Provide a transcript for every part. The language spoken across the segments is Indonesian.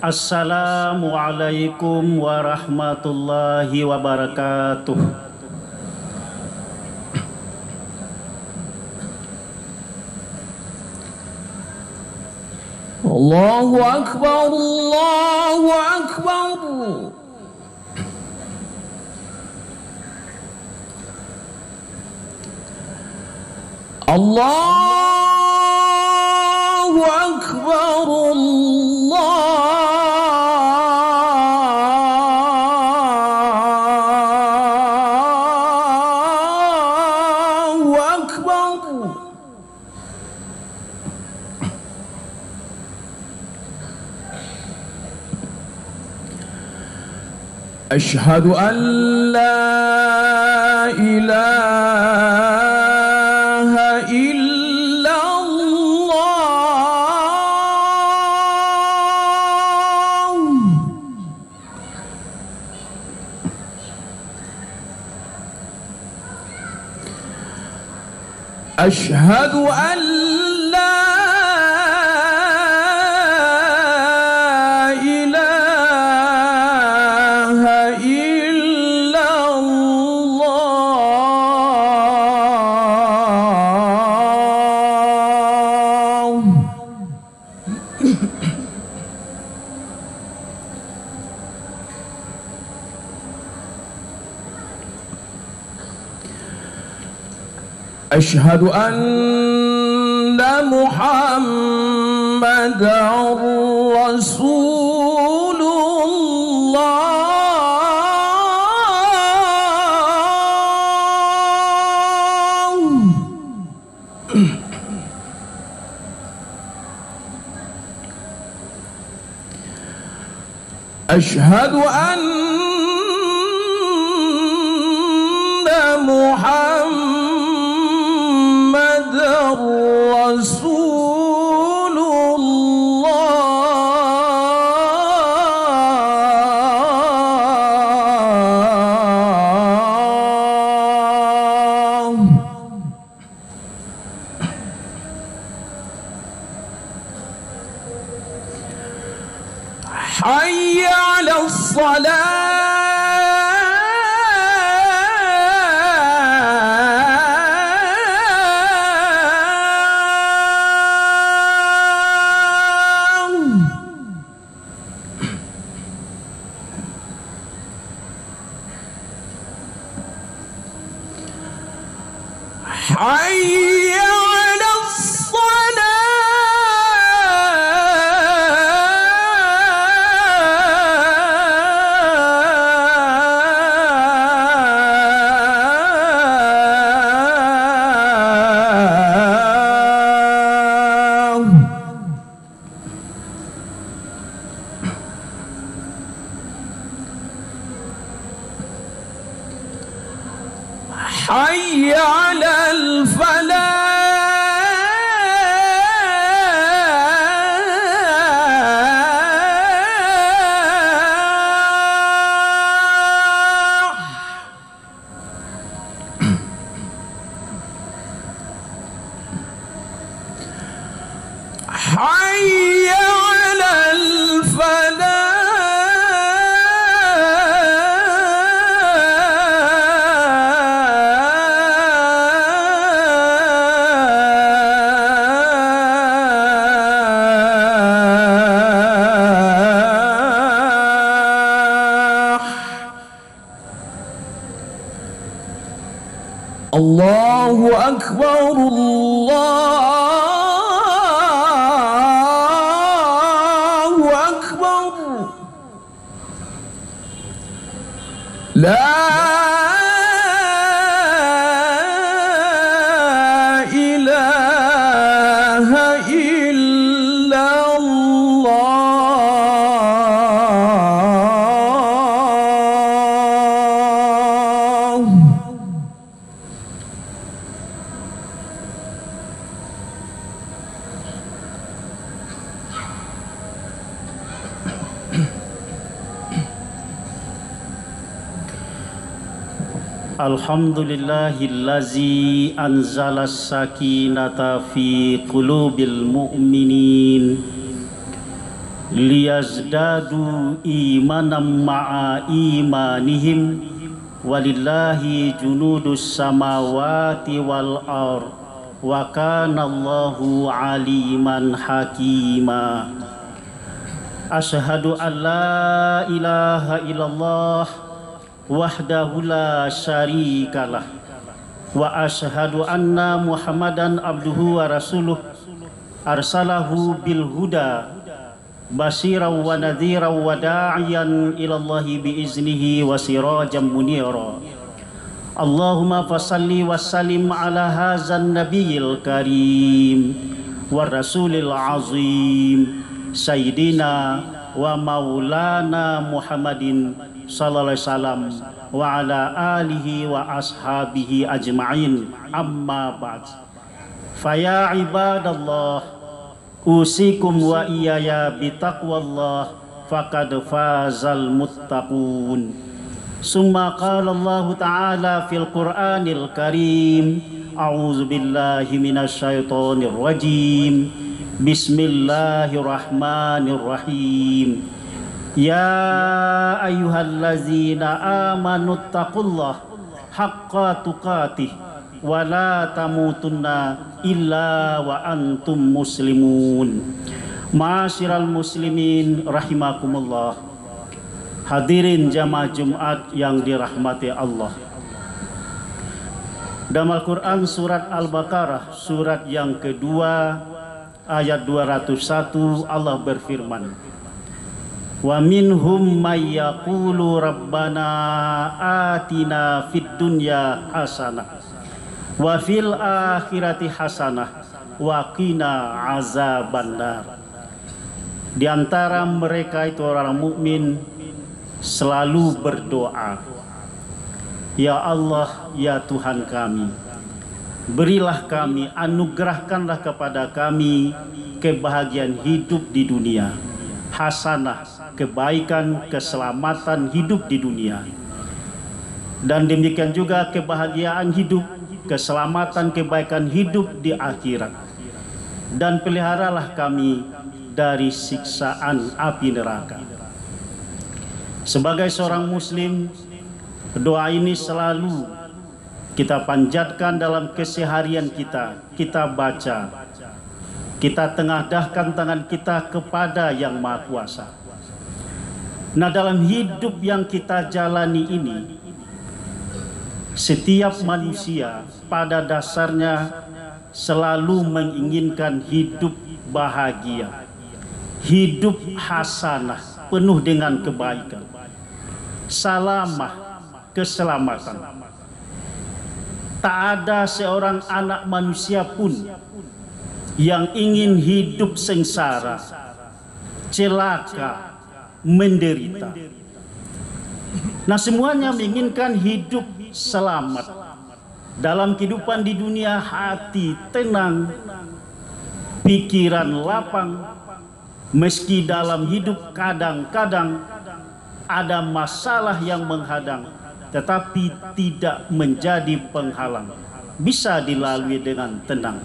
Assalamualaikum warahmatullahi wabarakatuh. Allahu Akbar, Allahu Akbar. Allahu Akbar, Allahu Akbar. أشهد أن لا إله إلا الله. أشهد أن لا أشهد أن محمدًا رسول الله. أشهد أن محمد رسول الله. حي على الصلاة. حي على حي على الفلاح. حي على الفلاح. الله أكبر، الله أكبر. لا إله إلا الله. Alhamdulillahillazi anzalas sakinata fi qulubil mu'minin liyazdadu imanam ma'a imanihim walillahi junudus samawati wal ard wa kana Allahu aliman hakima. Asyhadu an la ilaha illallah wahdahu la syarikalah wa asyhadu anna Muhammadan abduhu wa rasuluh arsalahu bil huda basiran wa nadhiran wa da'iyan ilallahi biiznihi wa sirajan munira. Allahumma fasalli wa sallim ala hazan nabiyil karim wa rasulil azim sayyidina wa maulana Muhammadin sallallahu alaihi wasallam wa ala alihi wa ashabihi ajma'in, amma ba'd. Faya ibadallah, usikum wa iyaya bitaqwallah faqad fazal muttaqun. Summa qala Allah ta'ala fil Qur'anil Karim, a'udzu billahi minasy syaithanir rajim. Bismillahirrahmanirrahim. Ya ayyuhallazina amanu taqullah haqqa tuqatih wa la tamutunna illa wa antum muslimun. Ma'asyiral muslimin rahimakumullah. Hadirin jamaah Jumat yang dirahmati Allah. Dalam Al-Quran surat Al-Baqarah surat yang kedua ayat 201 Allah berfirman, wa minhum may yaqulu rabbana atina fid dunya hasanah wa fil akhirati hasanah wa qina azabannar. Di antara mereka itu orang mukmin selalu berdoa, ya Allah, ya Tuhan kami, berilah kami, anugerahkanlah kepada kami kebahagiaan hidup di dunia, hasanah, kebaikan, keselamatan hidup di dunia, dan demikian juga kebahagiaan hidup, keselamatan, kebaikan hidup di akhirat, dan peliharalah kami dari siksaan api neraka. Sebagai seorang muslim, doa ini selalu kita panjatkan dalam keseharian kita. Kita baca, kita tengadahkan tangan kita kepada Yang Maha Kuasa. Nah, dalam hidup yang kita jalani ini, setiap manusia pada dasarnya selalu menginginkan hidup bahagia, hidup hasanah, penuh dengan kebaikan, salamah, keselamatan. Tak ada seorang anak manusia pun yang ingin hidup sengsara, celaka, menderita. Nah, semuanya menginginkan hidup selamat. Dalam kehidupan di dunia, hati tenang, pikiran lapang. Meski dalam hidup kadang-kadang ada masalah yang menghadang, tetapi tidak menjadi penghalang, bisa dilalui dengan tenang,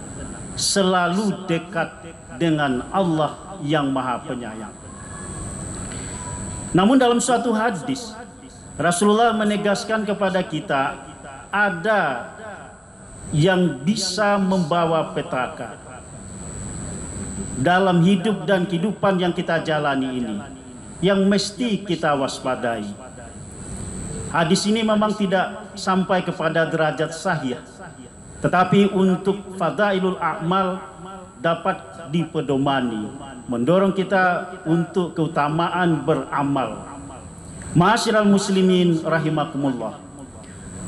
selalu dekat dengan Allah yang Maha Penyayang. Namun dalam suatu hadis, Rasulullah menegaskan kepada kita, ada yang bisa membawa petaka dalam hidup dan kehidupan yang kita jalani ini, yang mesti kita waspadai. Hadis ini memang tidak sampai kepada derajat sahih, tetapi untuk fadailul a'mal dapat dipedomani, mendorong kita untuk keutamaan beramal. Ma'asyiral muslimin rahimakumullah.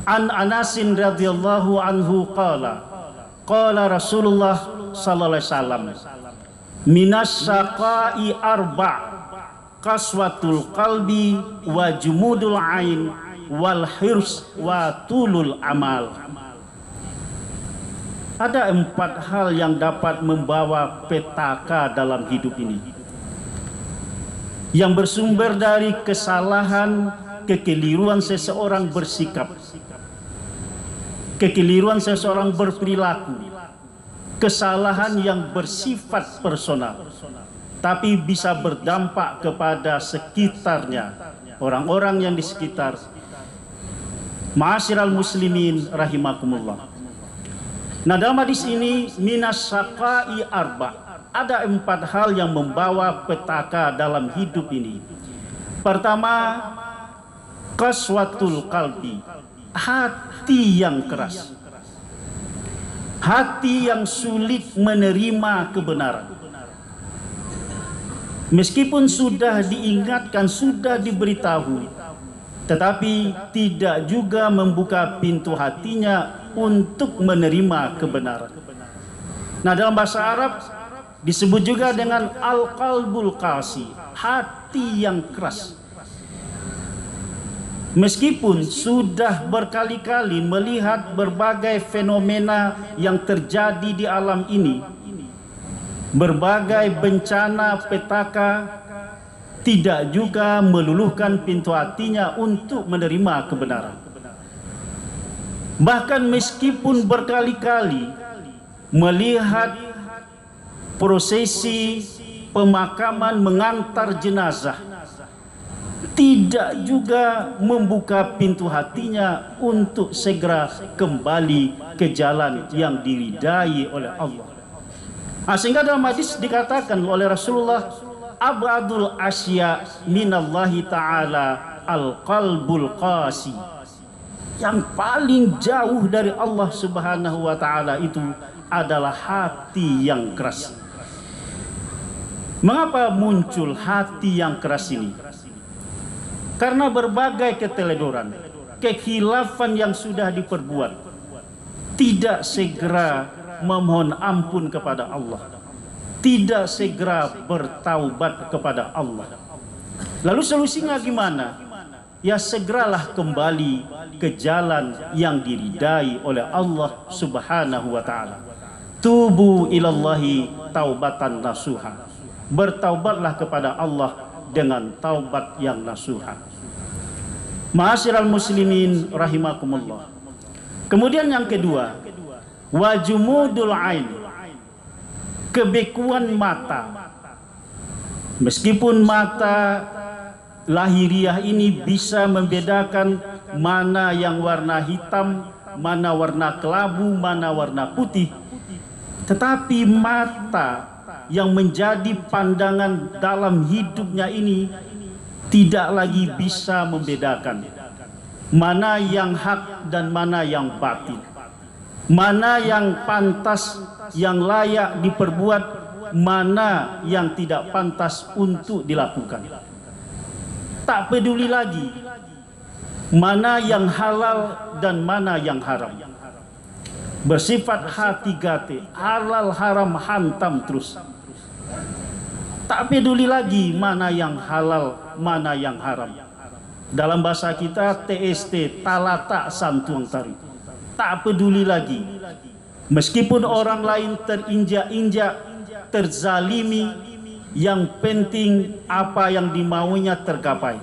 An Anasin radhiyallahu anhu qala Rasulullah sallallahu alaihi wasallam, minas syaqai arba' qaswatul qalbi wa jumudul ain wal hirs wa tulul amal. Ada 4 hal yang dapat membawa petaka dalam hidup ini, yang bersumber dari kesalahan, kekeliruan seseorang bersikap, kekeliruan seseorang berperilaku, kesalahan yang bersifat personal. tapi bisa berdampak kepada sekitarnya, orang-orang yang di sekitar. Ma'asyiral muslimin rahimakumullah. Nah, dalam hadis ini minas syaqai arba, ada 4 hal yang membawa petaka dalam hidup ini. Pertama, qaswatul qalbi, hati yang keras, hati yang sulit menerima kebenaran. Meskipun sudah diingatkan, sudah diberitahu, tetapi tidak juga membuka pintu hatinya untuk menerima kebenaran. Nah, dalam bahasa Arab disebut juga dengan al-qalbul qasi, hati yang keras. Meskipun sudah berkali-kali melihat berbagai fenomena yang terjadi di alam ini, berbagai bencana petaka, tidak juga meluluhkan pintu hatinya untuk menerima kebenaran. Bahkan meskipun berkali-kali melihat prosesi pemakaman mengantar jenazah, tidak juga membuka pintu hatinya untuk segera kembali ke jalan yang diridai oleh Allah. Sehingga dalam hadis dikatakan oleh Rasulullah, abadul asya minallahi ta'ala al-qalbul qasi. Yang paling jauh dari Allah subhanahu wa ta'ala itu adalah hati yang keras. Mengapa muncul hati yang keras ini? Karena berbagai keteledoran, kekhilafan yang sudah diperbuat, tidak segera memohon ampun kepada Allah, tidak segera bertaubat kepada Allah. Lalu solusinya gimana? Ya segeralah kembali ke jalan yang diridai oleh Allah subhanahu wa ta'ala. Tubu ilallahi taubatan nasuha. Bertaubatlah kepada Allah dengan taubat yang nasuha. Ma'asyiral muslimin rahimakumullah. Kemudian yang kedua, wajumudul ain, kebekuan mata. Meskipun mata lahiriah ini bisa membedakan mana yang warna hitam, mana warna kelabu, mana warna putih, tetapi mata yang menjadi pandangan dalam hidupnya ini tidak lagi bisa membedakan mana yang hak dan mana yang batil, mana yang pantas, yang layak diperbuat, mana yang tidak pantas untuk dilakukan. Tak peduli lagi mana yang halal dan mana yang haram. Bersifat hati gate, halal haram hantam terus. Tak peduli lagi mana yang halal, mana yang haram. Dalam bahasa kita TST, talata santuang tari. Tak peduli lagi. Meskipun orang lain terinjak-injak, terzalimi, yang penting apa yang dimaunya tergapai.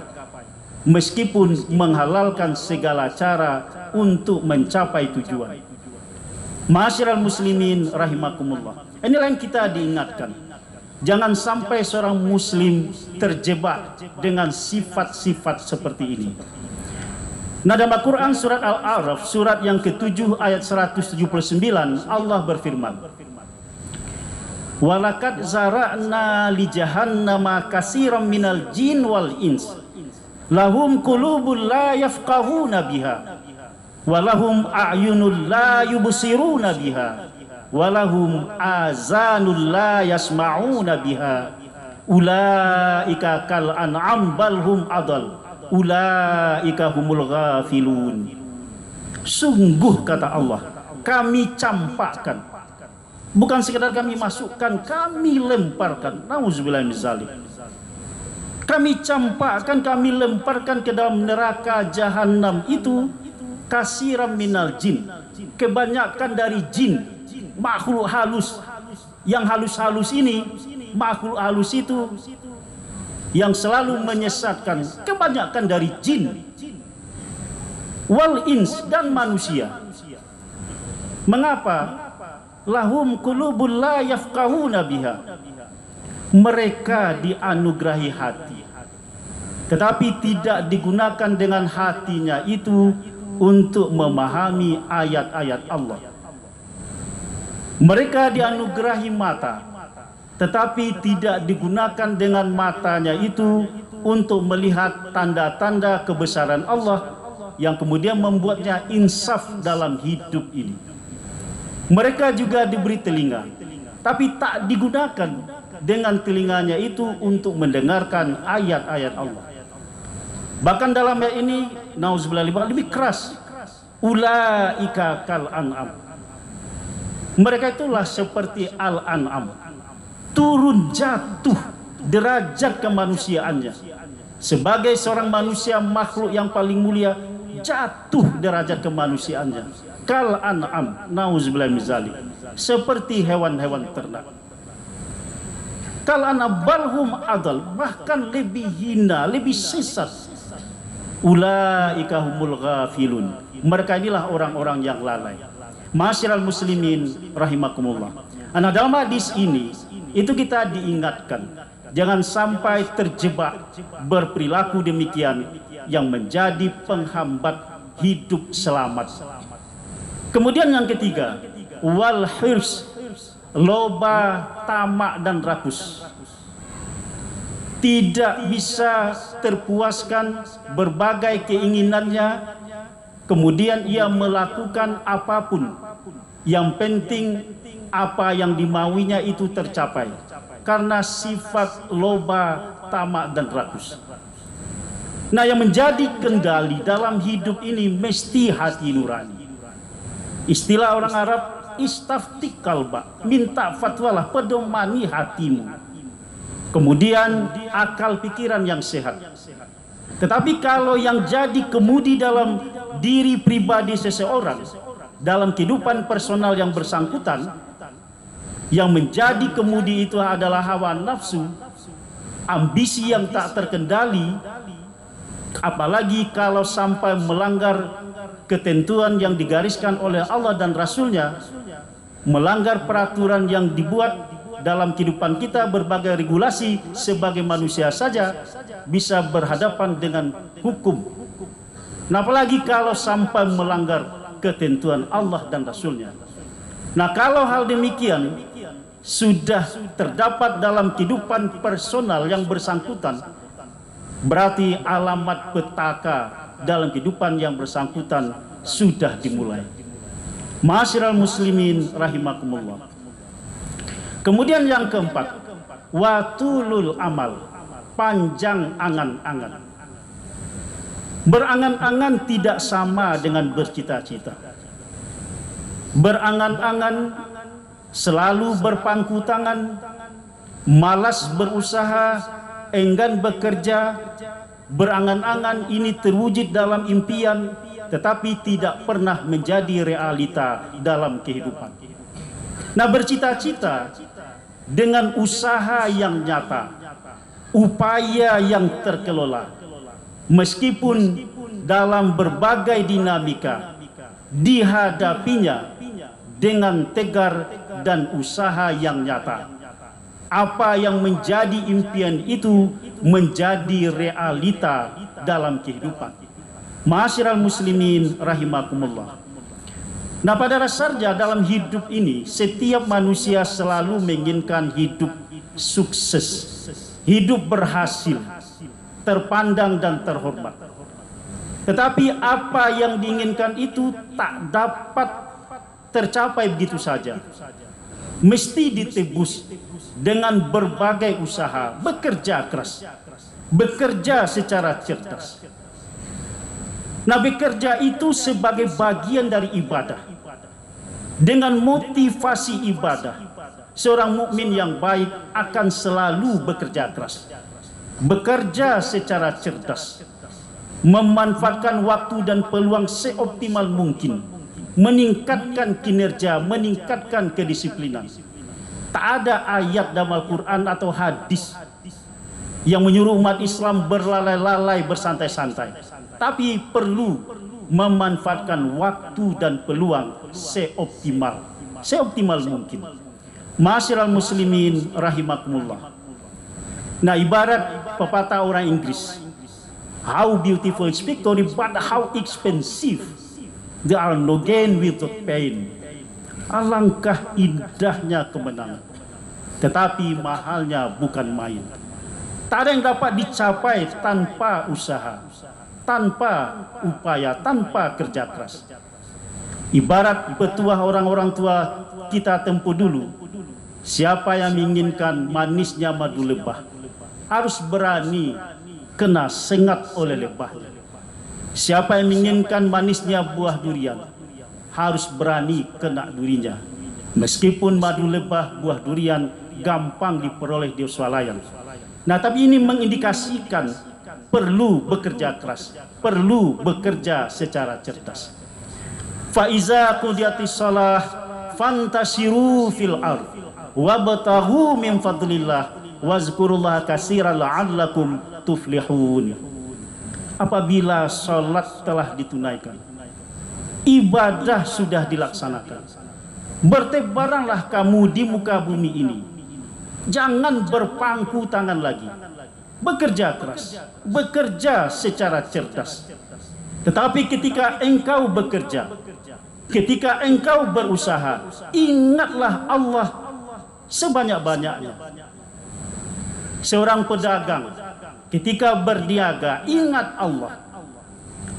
Meskipun menghalalkan segala cara untuk mencapai tujuan. Ma'asyiral muslimin rahimakumullah. Inilah yang kita diingatkan. Jangan sampai seorang muslim terjebak dengan sifat-sifat seperti ini. Nah, dalam Al-Quran surat Al-A'raf, surat yang ke-7 ayat 179, Allah berfirman, walaqad zara'na li jahannama katsiran minal jin wal ins lahum qulubun la yafqahuna biha wa lahum a'yunun la yubsiruna biha walahum azanul la yasma'una biha ulaika kal an'am bal hum adal ulaika humul ghafilun. Sungguh kata Allah, kami campakkan, bukan sekedar kami masukkan, kami lemparkan. Nauzubillah min zalik. Kami campakkan, kami lemparkan ke dalam neraka jahanam itu kasiram minal jin, kebanyakan dari jin, makhluk halus. Yang halus-halus ini, makhluk halus itu yang selalu menyesatkan, kebanyakan dari jin, wal ins, dan manusia. Mengapa? Lahum qulubun la yafqahuna biha, Mereka dianugerahi hati, tetapi tidak digunakan dengan hatinya itu untuk memahami ayat-ayat Allah. Mereka dianugerahi mata, tetapi tidak digunakan dengan matanya itu untuk melihat tanda-tanda kebesaran Allah yang kemudian membuatnya insaf dalam hidup ini. Mereka juga diberi telinga, tapi tak digunakan dengan telinganya itu untuk mendengarkan ayat-ayat Allah. Bahkan dalam ayat ini, nauzubillah, lebih keras. Ulaika kal an'am. Mereka itulah seperti al-an'am, turun jatuh derajat kemanusiaannya. Sebagai seorang manusia, makhluk yang paling mulia, jatuh derajat kemanusiaannya. Kal an'am, nauzubillah min zalik, seperti hewan-hewan ternak. Kal an'am balhum adal, bahkan lebih hina, lebih sesat. Ulaika humul ghafilun. Mereka inilah orang-orang yang lalai. Ma'asyiral muslimin rahimakumullah. Nah, dalam hadis ini itu kita diingatkan jangan sampai terjebak berperilaku demikian yang menjadi penghambat hidup selamat. Kemudian yang ketiga, wal hirs, loba, tamak dan rakus. Tidak bisa terpuaskan berbagai keinginannya, kemudian ia melakukan apapun, yang penting apa yang dimauinya itu tercapai, karena sifat loba, tamak dan rakus. Nah, yang menjadi kendali dalam hidup ini mesti hati nurani. Istilah orang Arab, istafti kalba, minta fatwalah, pedomani hatimu. Kemudian akal pikiran yang sehat. Tetapi kalau yang jadi kemudi dalam diri pribadi seseorang, dalam kehidupan personal yang bersangkutan, yang menjadi kemudi itu adalah hawa nafsu, ambisi yang tak terkendali, apalagi kalau sampai melanggar ketentuan yang digariskan oleh Allah dan Rasulnya, melanggar peraturan yang dibuat dalam kehidupan kita, berbagai regulasi, sebagai manusia saja bisa berhadapan dengan hukum. Nah, apalagi kalau sampai melanggar ketentuan Allah dan Rasulnya. Nah, kalau hal demikian sudah terdapat dalam kehidupan personal yang bersangkutan, berarti alamat petaka dalam kehidupan yang bersangkutan sudah dimulai. Ma'asyiral muslimin rahimakumullah. Kemudian yang keempat, watulul amal, panjang angan-angan. Berangan-angan tidak sama dengan bercita-cita. Berangan-angan selalu berpangku tangan, malas berusaha, enggan bekerja. Berangan-angan ini terwujud dalam impian, tetapi tidak pernah menjadi realita dalam kehidupan. Nah, bercita-cita dengan usaha yang nyata, upaya yang terkelola, meskipun dalam berbagai dinamika, dihadapinya dengan tegar dan usaha yang nyata. Apa yang menjadi impian itu menjadi realita dalam kehidupan. Ma'asyiral muslimin rahimakumullah. Nah, pada dasarnya dalam hidup ini setiap manusia selalu menginginkan hidup sukses, hidup berhasil, terpandang dan terhormat. Tetapi apa yang diinginkan itu tak dapat tercapai begitu saja. Mesti ditebus dengan berbagai usaha, bekerja keras, bekerja secara cerdas. Nah, bekerja itu sebagai bagian dari ibadah. Dengan motivasi ibadah, seorang mukmin yang baik akan selalu bekerja keras, bekerja secara cerdas, memanfaatkan waktu dan peluang seoptimal mungkin, meningkatkan kinerja, meningkatkan kedisiplinan. Tak ada ayat dalam Al-Quran atau hadis yang menyuruh umat Islam berlalai-lalai, bersantai-santai, tapi perlu memanfaatkan waktu dan peluang seoptimal mungkin. Ma'asyiral muslimin rahimakumullah. Nah, ibarat pepatah orang Inggris, how beautiful is victory, but how expensive. There are no gain without pain. Alangkah indahnya kemenangan, tetapi mahalnya bukan main. Tak ada yang dapat dicapai tanpa usaha, tanpa upaya, tanpa kerja keras. Ibarat petuah orang-orang tua kita tempo dulu, siapa yang menginginkan manisnya madu lebah harus berani kena sengat oleh lebahnya. Siapa yang menginginkan manisnya buah durian harus berani kena durinya. Meskipun madu lebah, buah durian gampang diperoleh di swalayan. Nah, tapi ini mengindikasikan perlu bekerja keras, perlu bekerja secara cerdas. Fa iza qudiyatis shalah fantasiru fil ard wabtaghu min fadlillah wazkurullaha katsiran la'allakum tuflihun. Apabila salat telah ditunaikan, ibadah sudah dilaksanakan, bertebaranlah kamu di muka bumi ini. Jangan berpangku tangan lagi. Bekerja keras, bekerja secara cerdas. Tetapi ketika engkau bekerja, ketika engkau berusaha, ingatlah Allah sebanyak-banyaknya. Seorang pedagang ketika berniaga ingat Allah,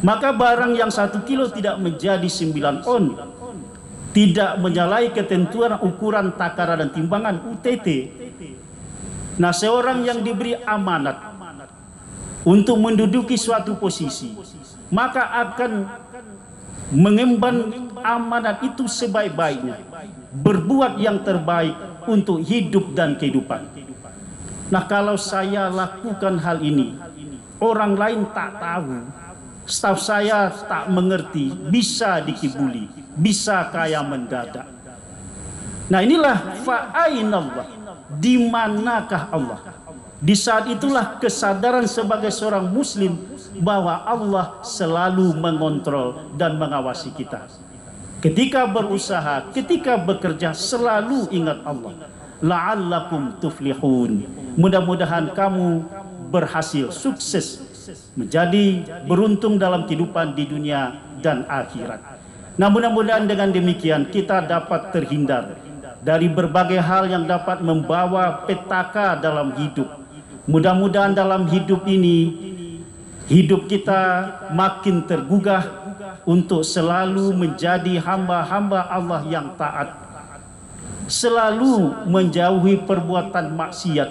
maka barang yang 1 kilo tidak menjadi 9 on, tidak menyalahi ketentuan ukuran takaran dan timbangan UTT. Nah, seorang yang diberi amanat untuk menduduki suatu posisi, maka akan mengemban amanat itu sebaik-baiknya, berbuat yang terbaik untuk hidup dan kehidupan. Nah, kalau saya lakukan hal ini, orang lain tak tahu, staf saya tak mengerti, bisa dikibuli, bisa kaya mendadak. Nah, inilah fa'ainallah, di manakah Allah? Di saat itulah kesadaran sebagai seorang muslim bahwa Allah selalu mengontrol dan mengawasi kita. Ketika berusaha, ketika bekerja, selalu ingat Allah. La'allakum tuflihun. Mudah-mudahan kamu berhasil, sukses, menjadi beruntung dalam kehidupan di dunia dan akhirat. Nah, mudah-mudahan dengan demikian kita dapat terhindar dari berbagai hal yang dapat membawa petaka dalam hidup. Mudah-mudahan dalam hidup ini, hidup kita makin tergugah untuk selalu menjadi hamba-hamba Allah yang taat, selalu menjauhi perbuatan maksiat.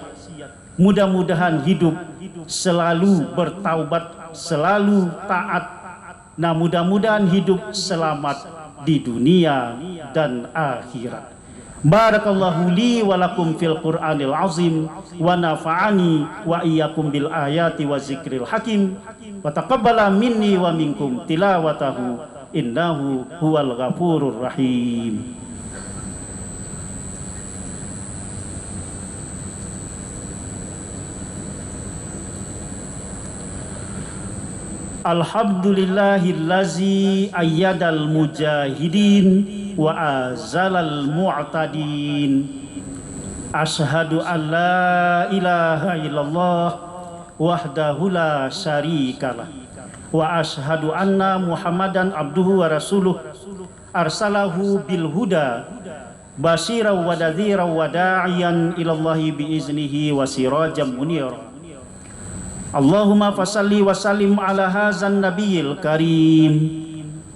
Mudah-mudahan hidup selalu bertaubat, selalu taat. Nah, mudah-mudahan hidup selamat di dunia dan akhirat. Barakallahu li wa lakum fil Qur'anil azim wa nafa'ani wa iyyakum bil ayati wa zikril hakim wa taqabbala minni wa minkum tilawatahu innahu huwal ghafurur rahim. Alhamdulillahillazi ayyadal mujahidin wa azalal mu'tadin. Ashhadu an la ilaha illallah wahdahu la syarikalah wa ashhadu anna Muhammadan abduhu wa rasuluh arsalahu bil huda basyiran wa nadhiran wa da'iyan ilallahi bi iznihi wa sirajan munira. Allahumma fasalli wa sallim ala hazan nabiyil karim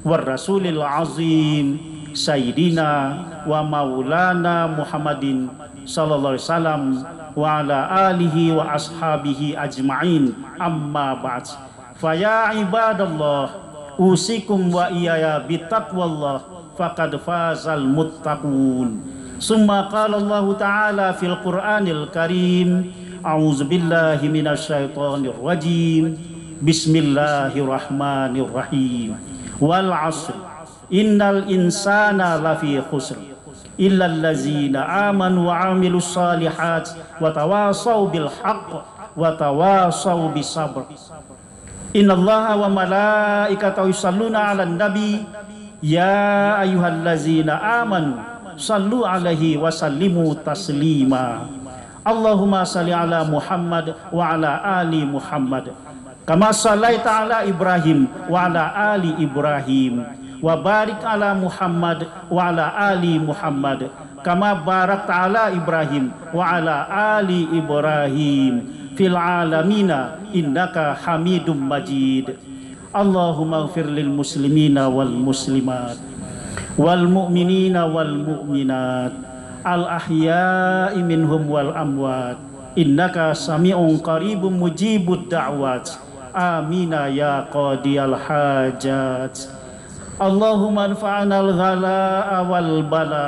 war rasulil azim sayyidina wa maulana Muhammadin sallallahu alaihi wasallam wa ala alihi wa ashabihi ajma'in, amma ba'd. Fa ya ibadallah usikum wa iyaya bitaqwallah faqad fazal muttaqun. Summa qala Allah ta'ala fil Qur'anil karim, a'udzu billahi minasyaitonir rajim. Bismillahirrahmanirrahim. Wal 'asr innal insana lafi khusr illal ladzina amanu wa 'amilus shalihat wa tawasaw bil haqq wa tawasaw bis sabr. Innallaha wa malaikatahu yusalluna 'alan nabi ya ayyuhalladzina amanu sallu 'alaihi wa sallimu taslima. Allahumma salli ala Muhammad wa ala ali Muhammad kama sallaita ala Ibrahim wa ala ali Ibrahim wa barik ala Muhammad wa ala ali Muhammad kama barakta ala Ibrahim wa ala ali Ibrahim fil alamina innaka Hamidum Majid. Allahumma ighfir lil muslimina wal muslimat wal mu'minina wal mu'minat al ahya'i minhum wal amwat innaka sami'un qaribun mujibud da'wat. Amina ya qadiyal hajat. Allahumma anfa'na al-ghala wal bala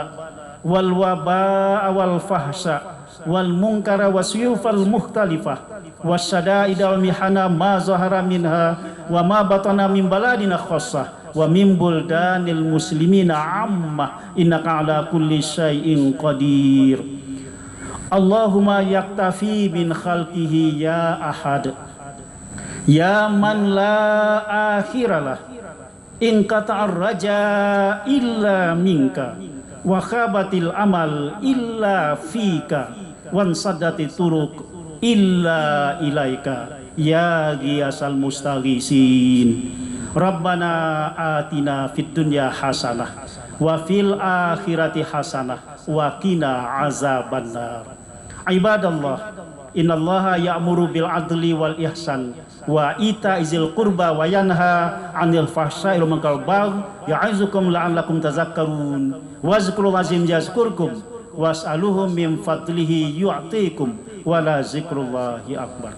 wal waba wal fahsya wal munkara wasyufal mukhtalifah wasyada'ida wal mihana ma zahara minha wa ma batana min baladina khassah wa min buldanil muslimina amma innaka ala kulli syai'in qadir. Allahumma yaktafi min khalqihi ya ahad ya man la akhiralah in qata'ar raja illa minka wa khabatil amal illa fika wan saddati turuq illa ilaika ya ghiyasal mustaghisin. Rabbana atina fid dunya hasanah wa fil akhirati hasanah wa qina azabannar. Ibadallah, innallaha ya'muru bil adli wal ihsan wa ita'izil qurba wa yanha 'anil fahsya'i wal munkar wal baghi ya'izukum la'allakum tazakkarun wazkurul azim yazkurkum was'aluhum min fadlihi yu'tikum wa la zikrullahi akbar.